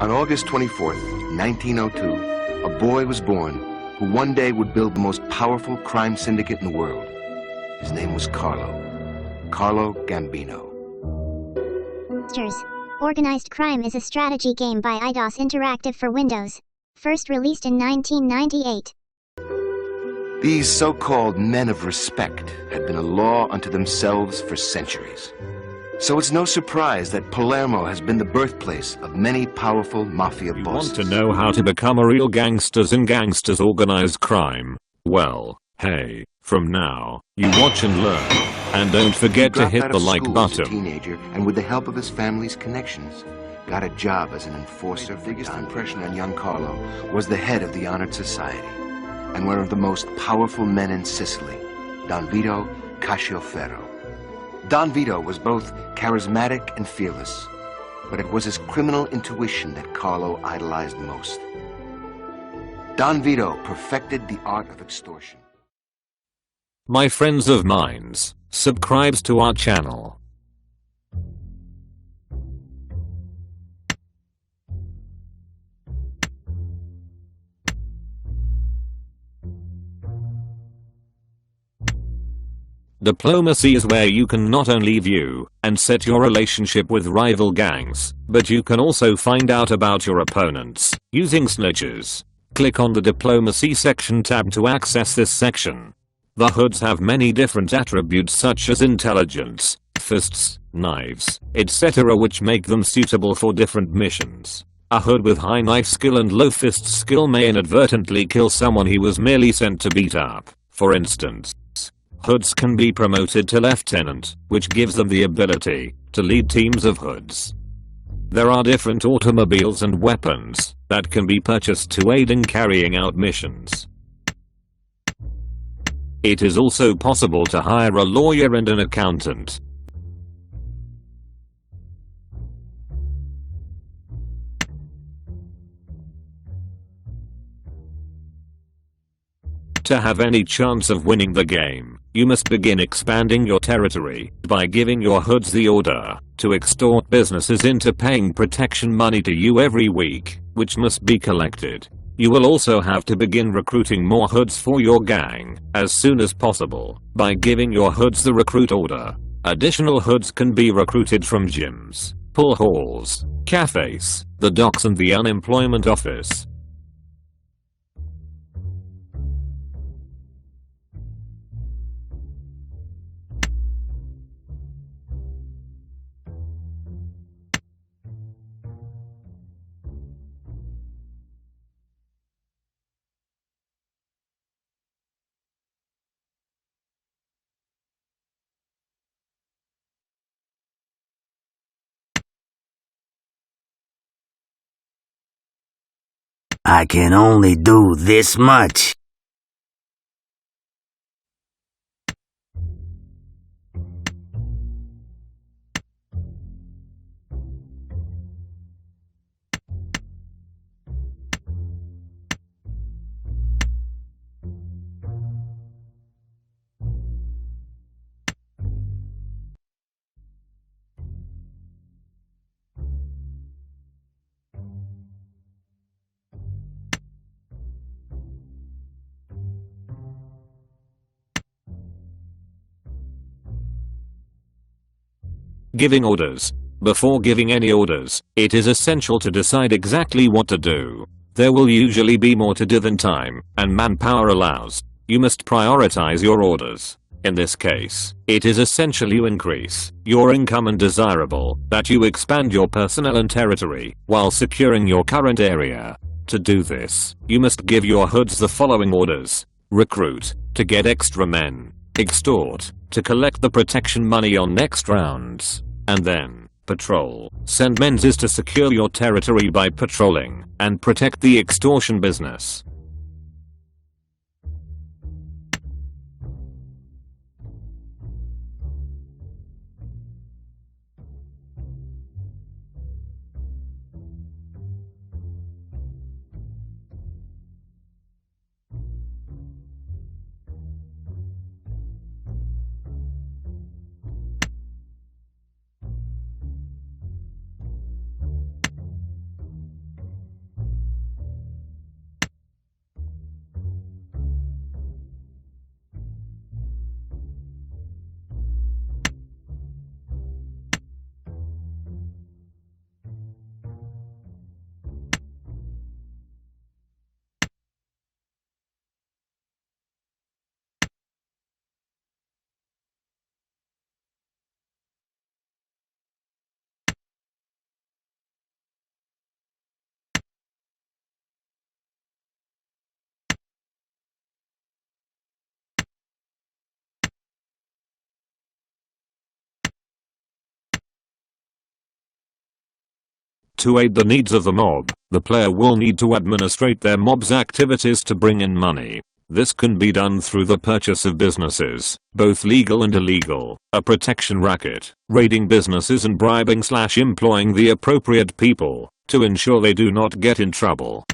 On August 24th, 1902, a boy was born who one day would build the most powerful crime syndicate in the world. His name was Carlo Gambino. Gangsters. Organized Crime is a strategy game by Eidos Interactive for Windows. First released in 1998. These so-called men of respect had been a law unto themselves for centuries. So it's no surprise that Palermo has been the birthplace of many powerful mafia bosses. Want to know how to become a real gangsters in Gangsters Organized Crime? Well, hey, from now, you watch and learn. And don't forget to hit the like button. As a teenager, and with the help of his family's connections, got a job as an enforcer. The biggest impression on young Carlo was the head of the honored society, and one of the most powerful men in Sicily, Don Vito Cascioferro. Don Vito was both charismatic and fearless, but it was his criminal intuition that Carlo idolized most. Don Vito perfected the art of extortion. My friends of mines, subscribes to our channel. Diplomacy is where you can not only view and set your relationship with rival gangs, but you can also find out about your opponents using snitches. Click on the Diplomacy section tab to access this section. The hoods have many different attributes such as intelligence, fists, knives, etc., which make them suitable for different missions. A hood with high knife skill and low fist skill may inadvertently kill someone he was merely sent to beat up. For instance, hoods can be promoted to lieutenant, which gives them the ability to lead teams of hoods. There are different automobiles and weapons that can be purchased to aid in carrying out missions. It is also possible to hire a lawyer and an accountant. To have any chance of winning the game, you must begin expanding your territory by giving your hoods the order to extort businesses into paying protection money to you every week, which must be collected. You will also have to begin recruiting more hoods for your gang as soon as possible by giving your hoods the recruit order. Additional hoods can be recruited from gyms, pool halls, cafes, the docks and the unemployment office. I can only do this much. Giving orders. Before giving any orders, it is essential to decide exactly what to do. There will usually be more to do than time and manpower allows. You must prioritize your orders. In this case, it is essential you increase your income and desirable that you expand your personnel and territory while securing your current area. To do this, you must give your hoods the following orders. Recruit, to get extra men. Extort, to collect the protection money on next rounds. And then, patrol. Send menses to secure your territory by patrolling and protect the extortion business. To aid the needs of the mob, the player will need to administrate their mob's activities to bring in money. This can be done through the purchase of businesses, both legal and illegal, a protection racket, raiding businesses and bribing/employing the appropriate people to ensure they do not get in trouble.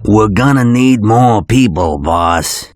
We're gonna need more people, boss.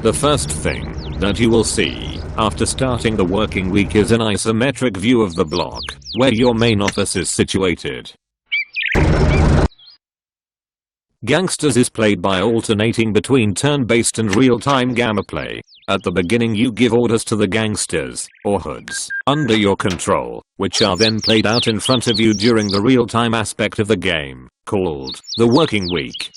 The first thing that you will see after starting the working week is an isometric view of the block. where your main office is situated. Gangsters is played by alternating between turn-based and real-time gameplay. At the beginning you give orders to the gangsters, or hoods, under your control, which are then played out in front of you during the real-time aspect of the game, called the working week.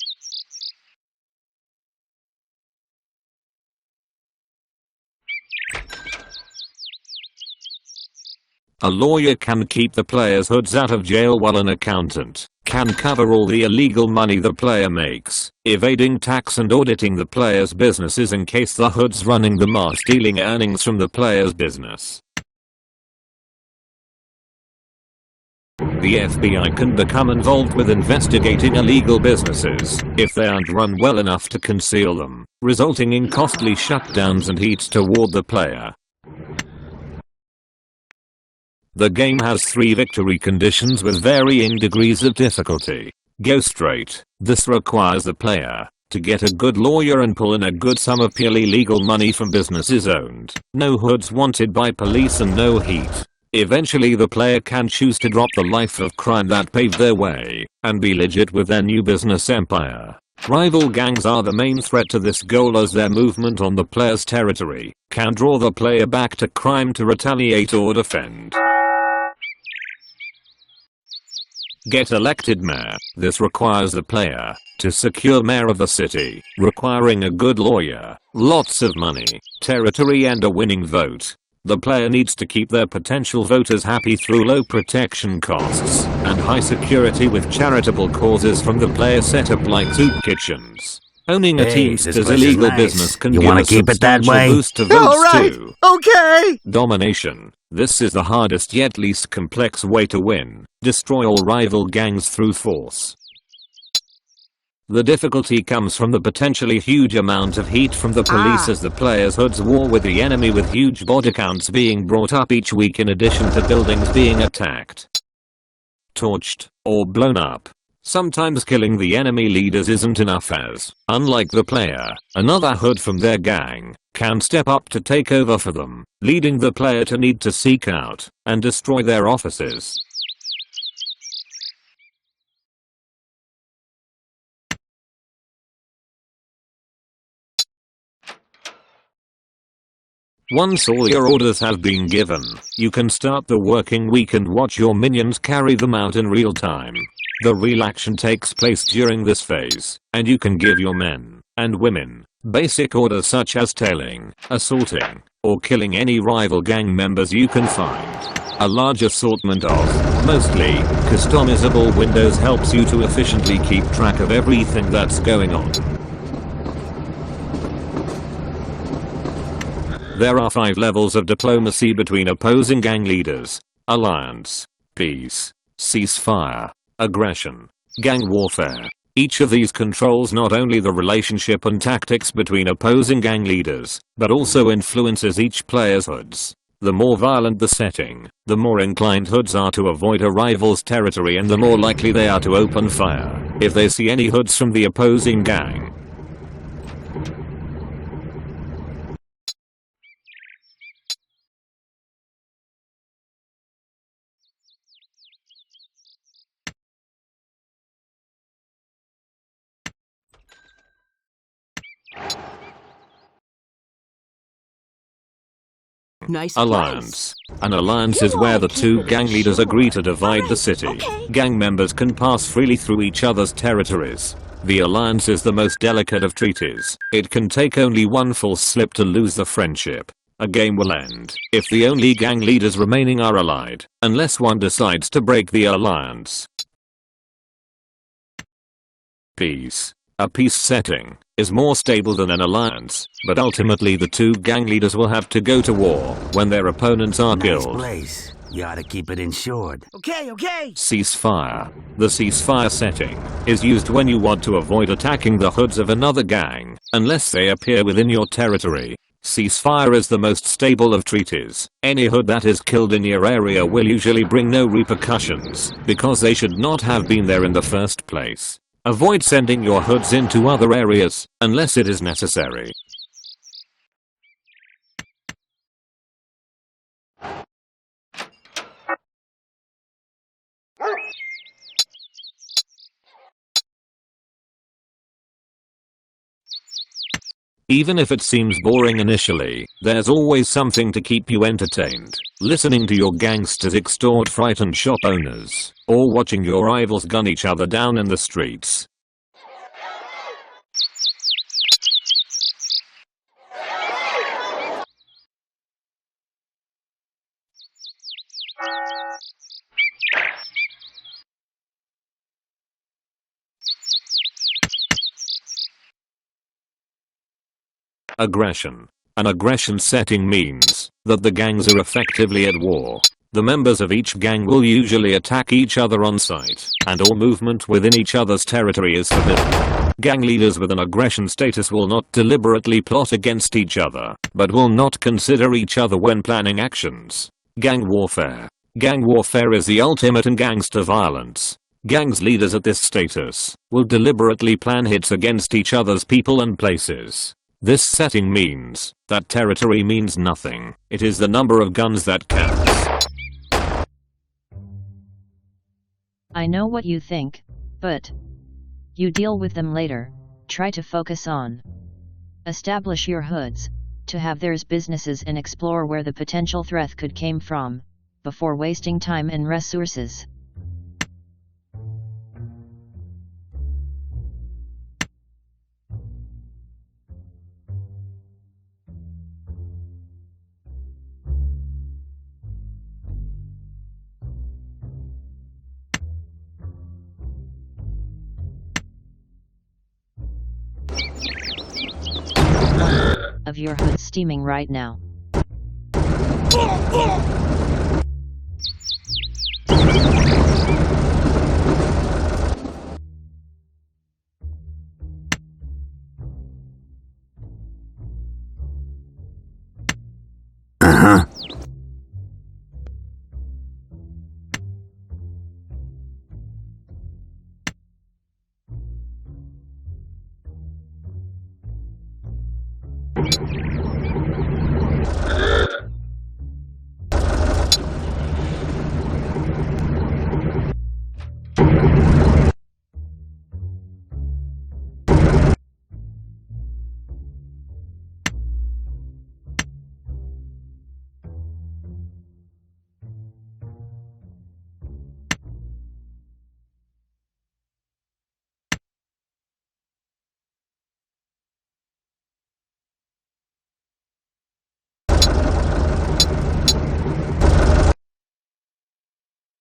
A lawyer can keep the player's hoods out of jail while an accountant can cover all the illegal money the player makes, evading tax and auditing the player's businesses in case the hoods running them are stealing earnings from the player's business. The FBI can become involved with investigating illegal businesses if they aren't run well enough to conceal them, resulting in costly shutdowns and heat toward the player. The game has 3 victory conditions with varying degrees of difficulty. Go straight. This requires the player to get a good lawyer and pull in a good sum of purely legal money from businesses owned. No hoods wanted by police and no heat. Eventually the player can choose to drop the life of crime that paved their way and be legit with their new business empire. Rival gangs are the main threat to this goal, as their movement on the player's territory can draw the player back to crime to retaliate or defend. Get elected mayor. This requires the player to secure mayor of the city, requiring a good lawyer, lots of money, territory and a winning vote. The player needs to keep their potential voters happy through low protection costs and high security with charitable causes from the player setup like soup kitchens. Owning a teamster's illegal business can give a substantial boost to votes too. Okay! Domination. This is the hardest yet least complex way to win. Destroy all rival gangs through force. The difficulty comes from the potentially huge amount of heat from the police as the player's hoods war with the enemy, with huge body counts being brought up each week in addition to buildings being attacked, torched, or blown up. Sometimes killing the enemy leaders isn't enough, as, unlike the player, another hood from their gang can step up to take over for them, leading the player to need to seek out and destroy their offices. Once all your orders have been given, you can start the working week and watch your minions carry them out in real time. The real action takes place during this phase, and you can give your men and women basic orders such as tailing, assaulting, or killing any rival gang members you can find. A large assortment of, mostly, customizable windows helps you to efficiently keep track of everything that's going on. There are 5 levels of diplomacy between opposing gang leaders: alliance, peace, ceasefire, aggression, gang warfare. Each of these controls not only the relationship and tactics between opposing gang leaders, but also influences each player's hoods. The more violent the setting, the more inclined hoods are to avoid a rival's territory and the more likely they are to open fire if they see any hoods from the opposing gang. Nice alliance. An alliance is where the 2 gang leaders agree to divide the city. Gang members can pass freely through each other's territories. The alliance is the most delicate of treaties. It can take only one false slip to lose the friendship. A game will end if the only gang leaders remaining are allied, unless one decides to break the alliance. Peace. A peace setting is more stable than an alliance, but ultimately the 2 gang leaders will have to go to war when their opponents are killed. Place. You ought to keep it insured. Okay. Ceasefire. The ceasefire setting is used when you want to avoid attacking the hoods of another gang, unless they appear within your territory. Ceasefire is the most stable of treaties. Any hood that is killed in your area will usually bring no repercussions, because they should not have been there in the first place. Avoid sending your hoods into other areas, unless it is necessary. Even if it seems boring initially, there's always something to keep you entertained. Listening to your gangsters extort frightened shop owners, or watching your rivals gun each other down in the streets. Aggression. An aggression setting means that the gangs are effectively at war. The members of each gang will usually attack each other on sight, and all movement within each other's territory is forbidden. Gang leaders with an aggression status will not deliberately plot against each other, but will not consider each other when planning actions. Gang warfare. Gang warfare is the ultimate in gangster violence. Gangs leaders at this status will deliberately plan hits against each other's people and places. This setting means that territory means nothing. It is the number of guns that counts. I know what you think, but you deal with them later. Try to focus on establish your hoods, to have theirs businesses and explore where the potential threat could came from, before wasting time and resources. Of your hood steaming right now. Uh-huh.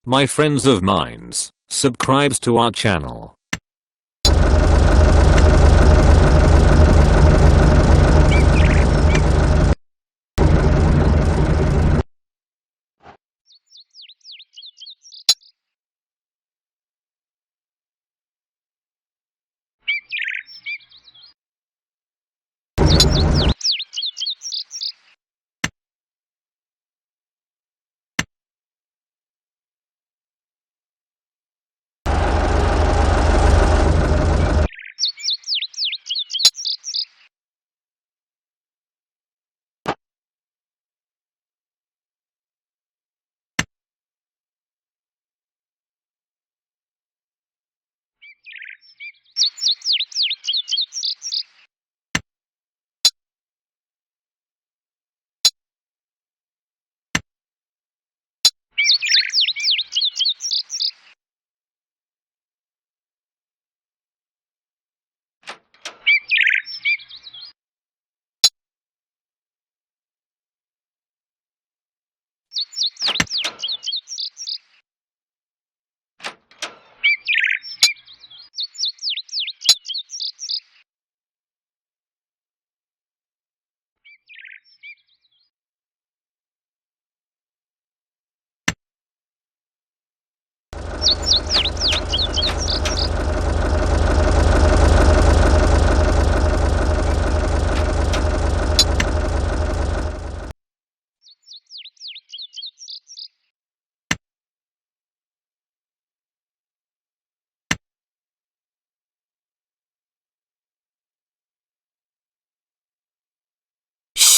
My friends of mines, subscribes to our channel.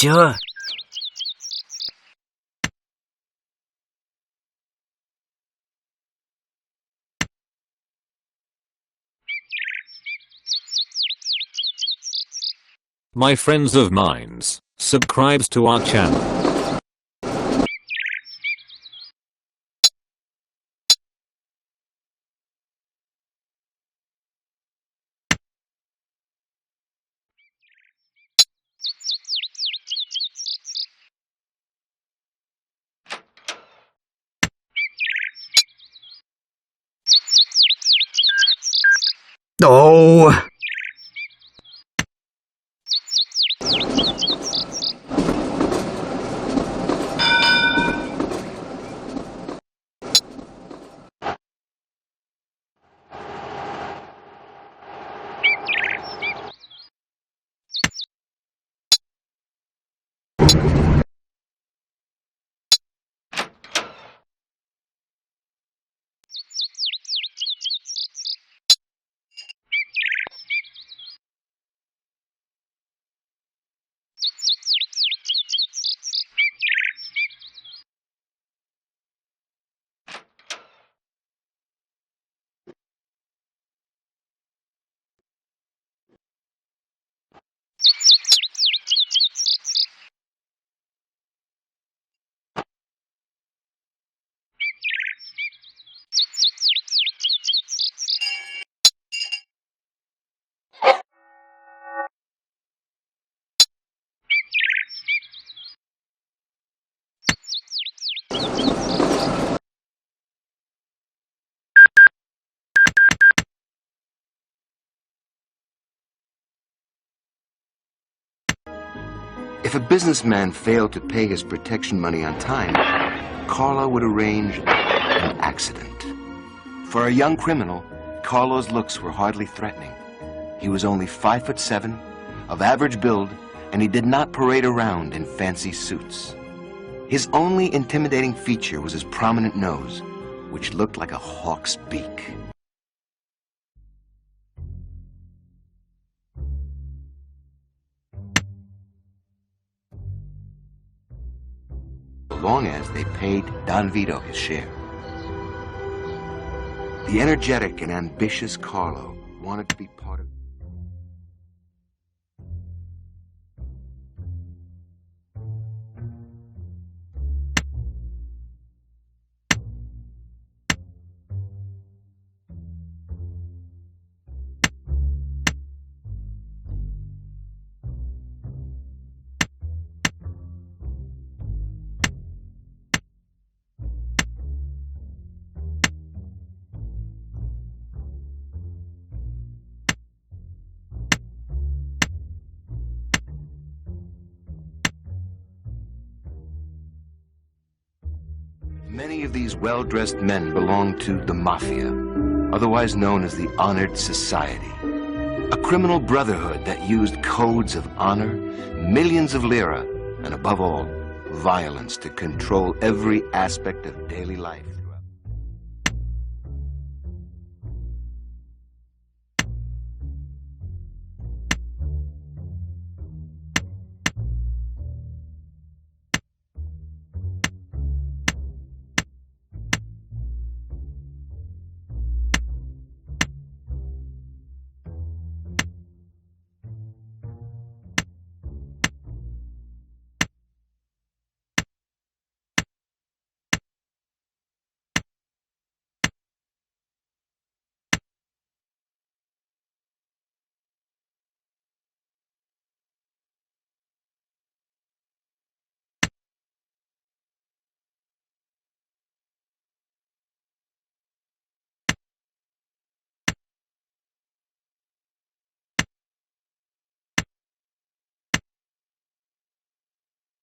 Sure. my friends of mines, subscribes to our channel. Oh! If a businessman failed to pay his protection money on time, Carlo would arrange an accident. For a young criminal, Carlo's looks were hardly threatening. He was only 5'7", of average build, and he did not parade around in fancy suits. His only intimidating feature was his prominent nose, which looked like a hawk's beak. So long as they paid Don Vito his share. The energetic and ambitious Carlo wanted to be part of... Many of these well-dressed men belonged to the Mafia, otherwise known as the Honored Society, a criminal brotherhood that used codes of honor, millions of lira, and above all, violence to control every aspect of daily life.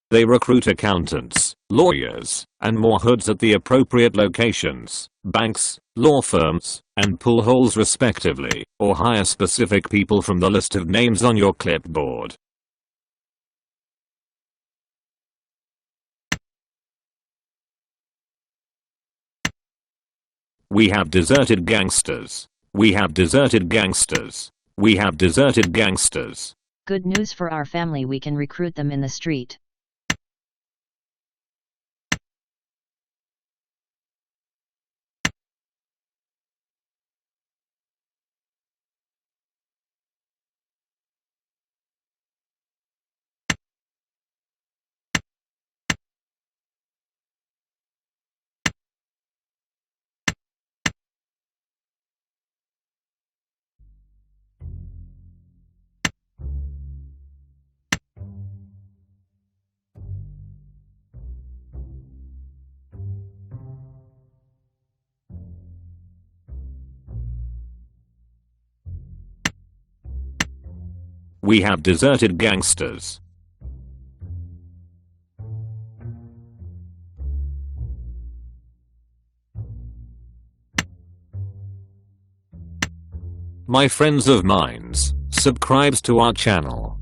They recruit accountants, lawyers, and more hoods at the appropriate locations, banks, law firms, and pool halls respectively, or hire specific people from the list of names on your clipboard. We have deserted gangsters. We have deserted gangsters. We have deserted gangsters. Good news for our family, we can recruit them in the street. We have deserted gangsters. My friends of mines, subscribes to our channel.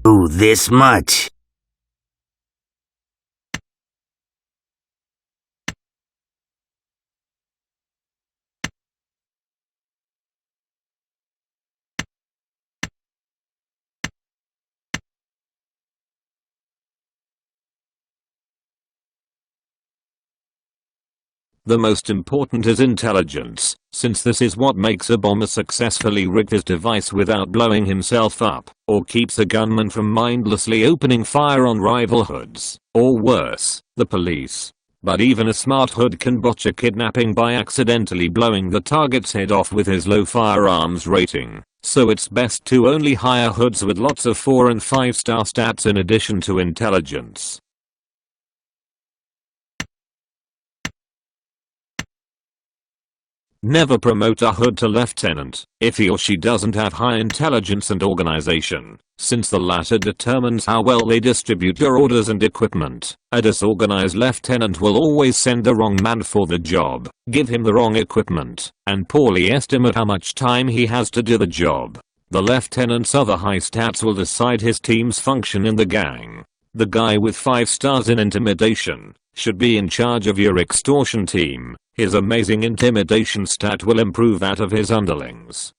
Ooh, this much. The most important is intelligence, since this is what makes a bomber successfully rig his device without blowing himself up, or keeps a gunman from mindlessly opening fire on rival hoods, or worse, the police. But even a smart hood can botch a kidnapping by accidentally blowing the target's head off with his low firearms rating, so it's best to only hire hoods with lots of 4 and 5 star stats in addition to intelligence. Never promote a hood to lieutenant if he or she doesn't have high intelligence and organization, since the latter determines how well they distribute your orders and equipment. A disorganized lieutenant will always send the wrong man for the job, give him the wrong equipment, and poorly estimate how much time he has to do the job. The lieutenant's other high stats will decide his team's function in the gang. The guy with 5 stars in intimidation should be in charge of your extortion team. His amazing intimidation stat will improve that of his underlings.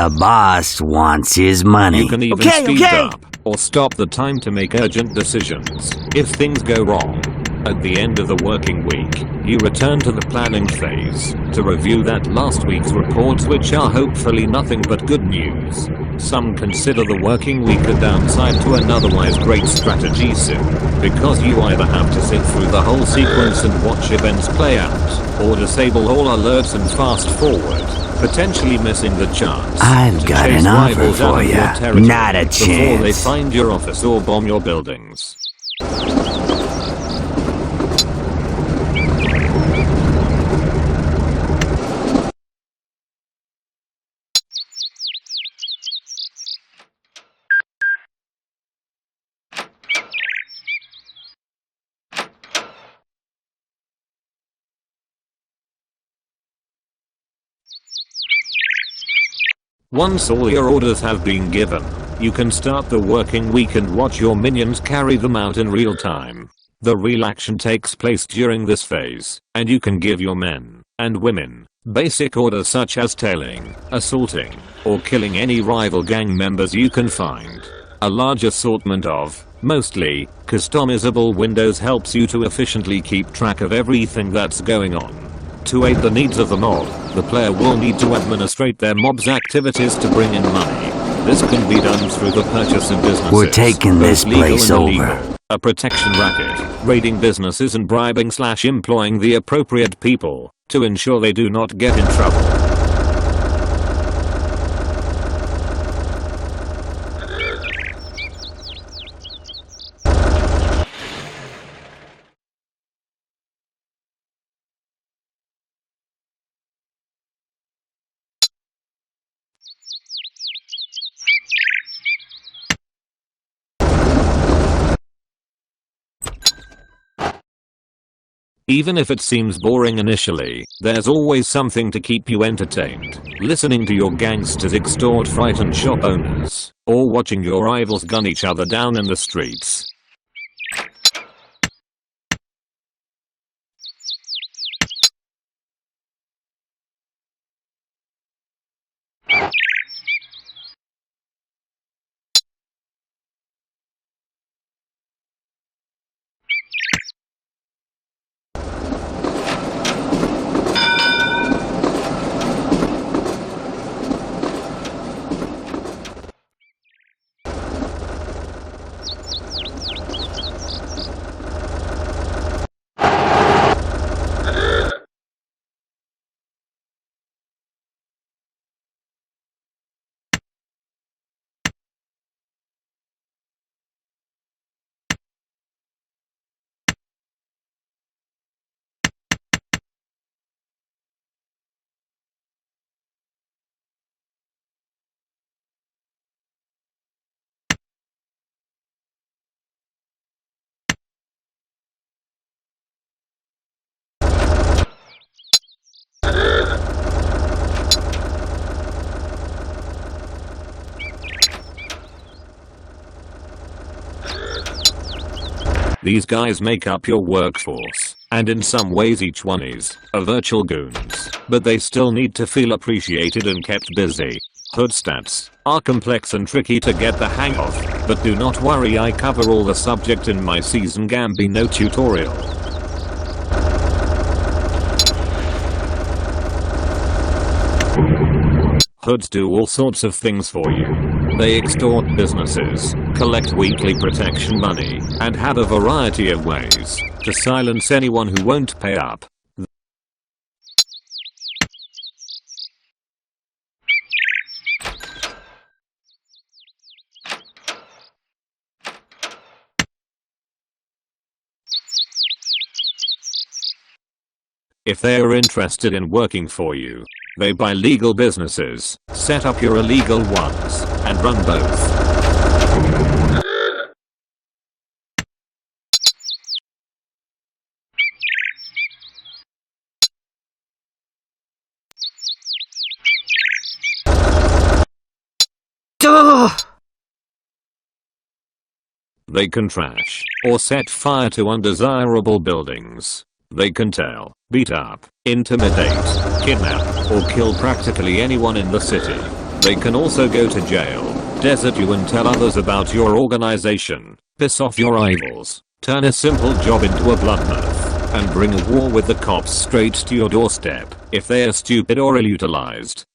The boss wants his money. You can even speed up or stop the time to make urgent decisions if things go wrong. At the end of the working week, you return to the planning phase to review that last week's reports, which are hopefully nothing but good news. Some consider the working week a downside to an otherwise great strategy sim, because you either have to sit through the whole sequence and watch events play out, or disable all alerts and fast forward, potentially missing the chance I've got an offer for you. Not a chance. Before they find your office or bomb your buildings. Once all your orders have been given, you can start the working week and watch your minions carry them out in real time. The real action takes place during this phase, and you can give your men and women basic orders such as tailing, assaulting, or killing any rival gang members you can find. A large assortment of, mostly, customizable windows helps you to efficiently keep track of everything that's going on. To aid the needs of the mob, the player will need to administrate their mob's activities to bring in money. This can be done through the purchase of businesses. We're taking this place over. A protection racket, raiding businesses and bribing/employing the appropriate people to ensure they do not get in trouble. Even if it seems boring initially, there's always something to keep you entertained. Listening to your gangsters extort frightened shop owners, or watching your rivals gun each other down in the streets. These guys make up your workforce, and in some ways each one is a virtual goons, but they still need to feel appreciated and kept busy. Hood stats are complex and tricky to get the hang of, but do not worry, I cover all the subject in my Season Gambino tutorial. Hoods do all sorts of things for you. They extort businesses, collect weekly protection money, and have a variety of ways to silence anyone who won't pay up. If they are interested in working for you, they buy legal businesses, set up your illegal ones, and run both. They can trash or set fire to undesirable buildings. They can tail, beat up, intimidate, kidnap, or kill practically anyone in the city. They can also go to jail, desert you and tell others about your organization, piss off your rivals, turn a simple job into a bloodbath, and bring a war with the cops straight to your doorstep if they are stupid or ill-utilized.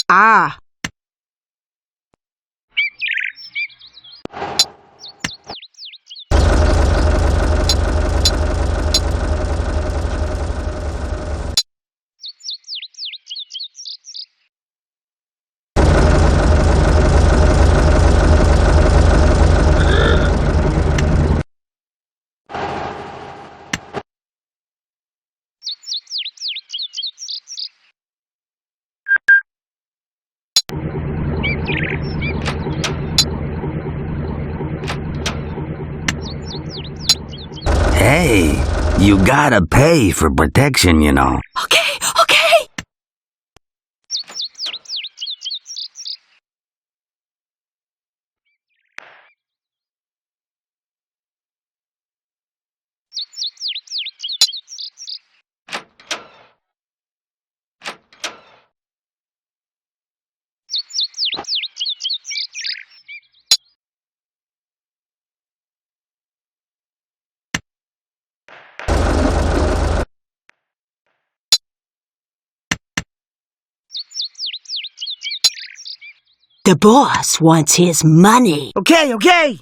Ah! Hey, you gotta pay for protection, you know. Okay, okay! The boss wants his money. Okay, okay!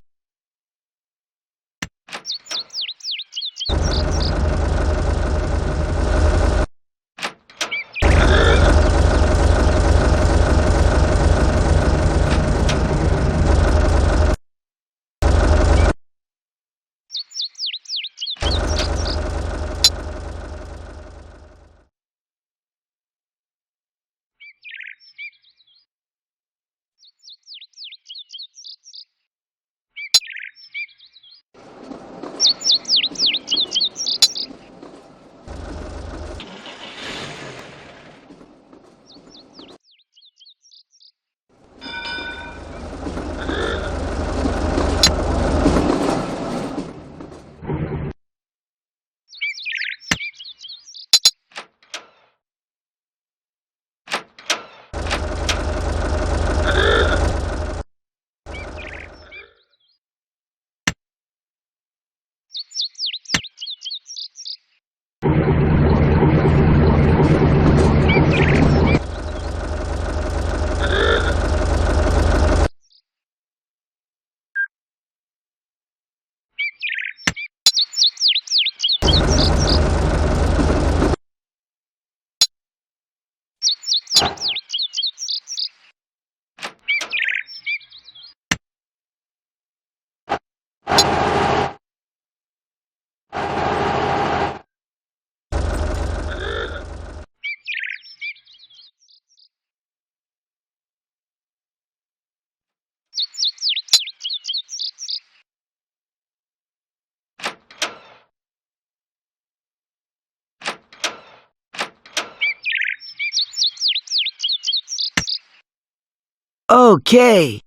Okay!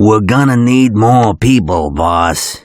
We're gonna need more people, boss.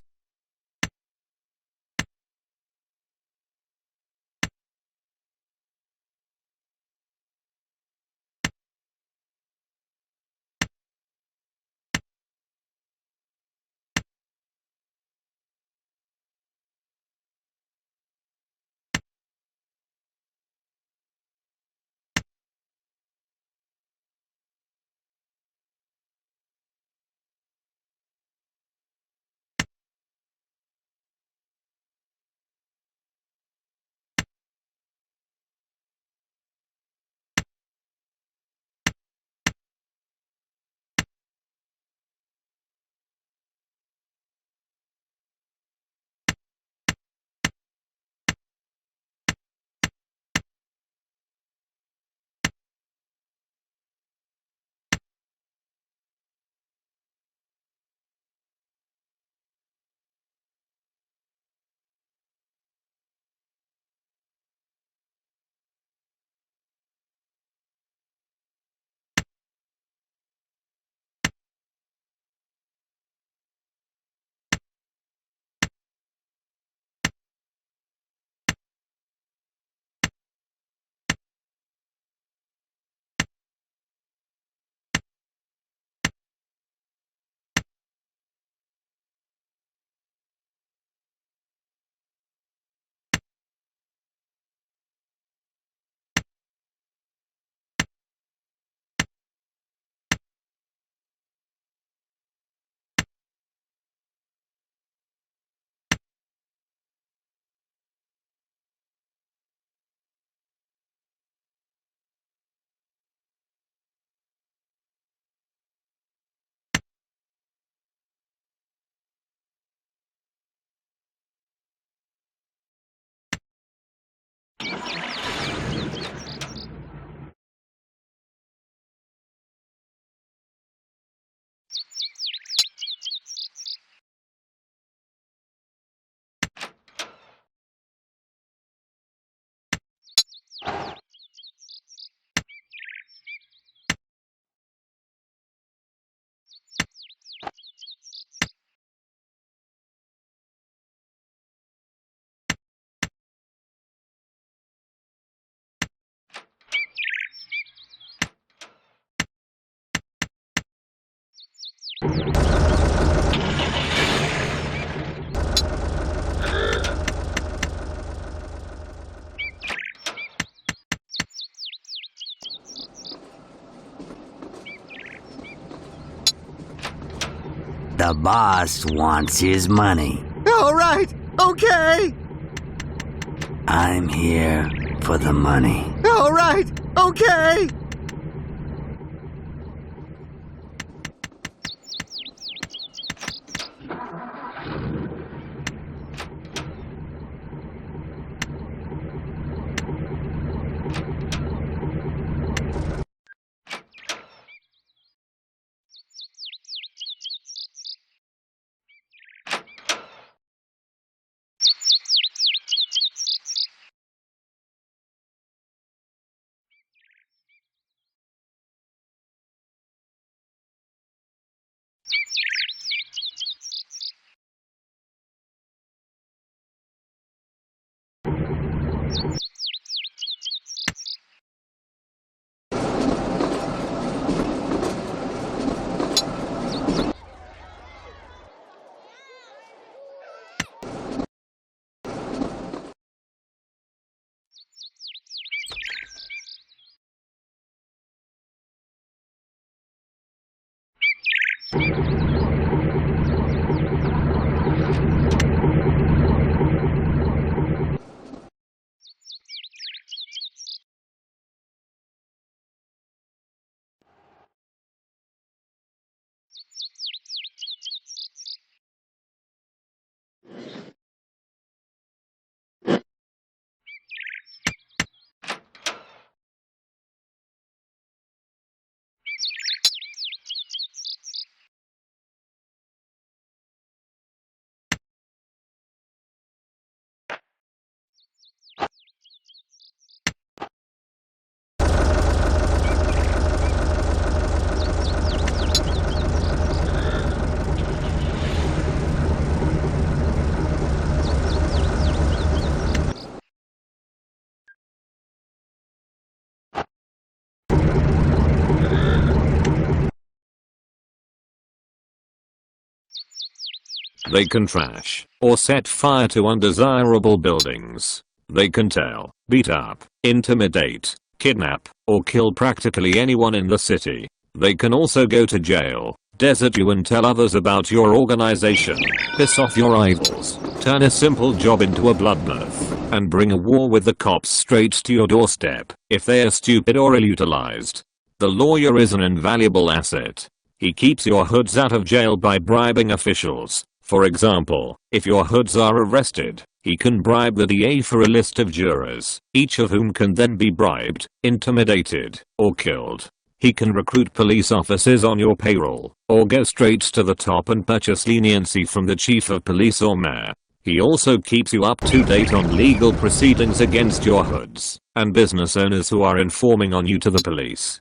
The boss wants his money. All right, okay. I'm here for the money. All right, okay. They can trash or set fire to undesirable buildings. They can tell, beat up, intimidate, kidnap, or kill practically anyone in the city. They can also go to jail, desert you and tell others about your organization, piss off your rivals, turn a simple job into a bloodbath, and bring a war with the cops straight to your doorstep if they are stupid or ill-utilized. The lawyer is an invaluable asset. He keeps your hoods out of jail by bribing officials. For example, if your hoods are arrested, he can bribe the DA for a list of jurors, each of whom can then be bribed, intimidated, or killed. He can recruit police officers on your payroll, or go straight to the top and purchase leniency from the chief of police or mayor. He also keeps you up to date on legal proceedings against your hoods, and business owners who are informing on you to the police.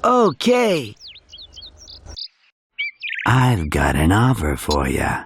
Okay. I've got an offer for ya.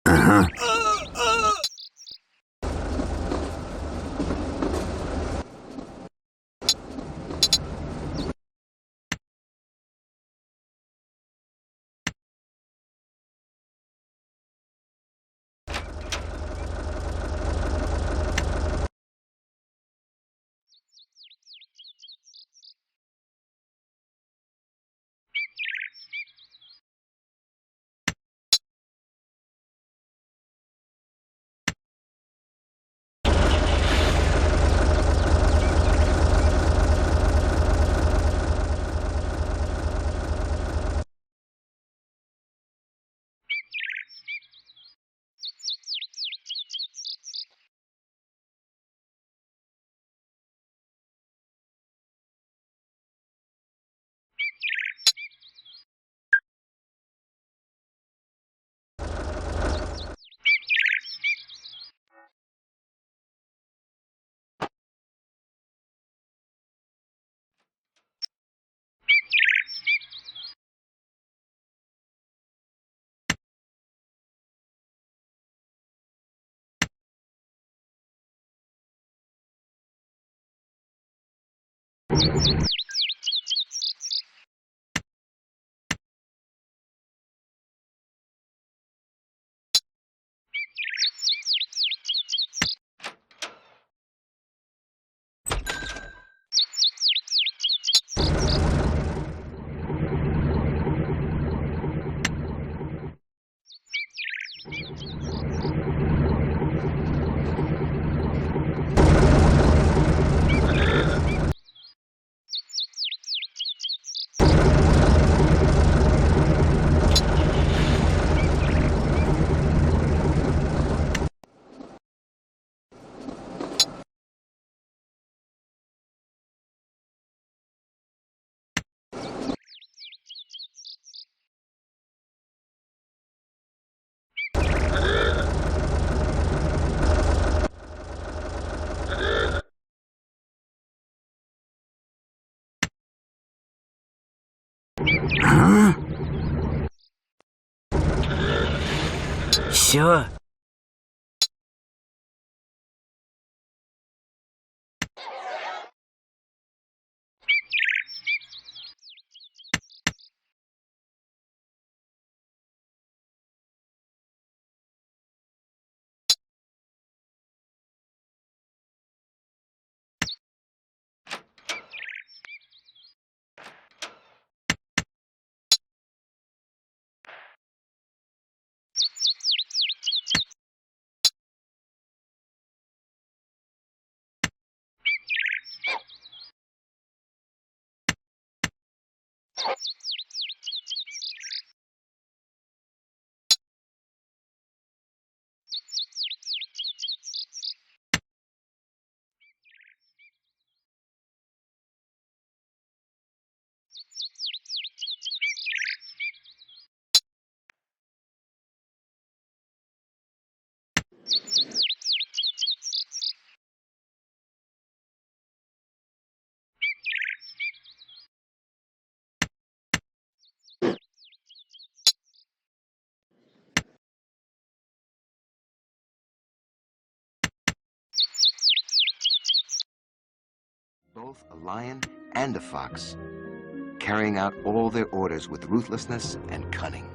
Uh-huh. Huh? Sure. both a lion and a fox, carrying out all their orders with ruthlessness and cunning.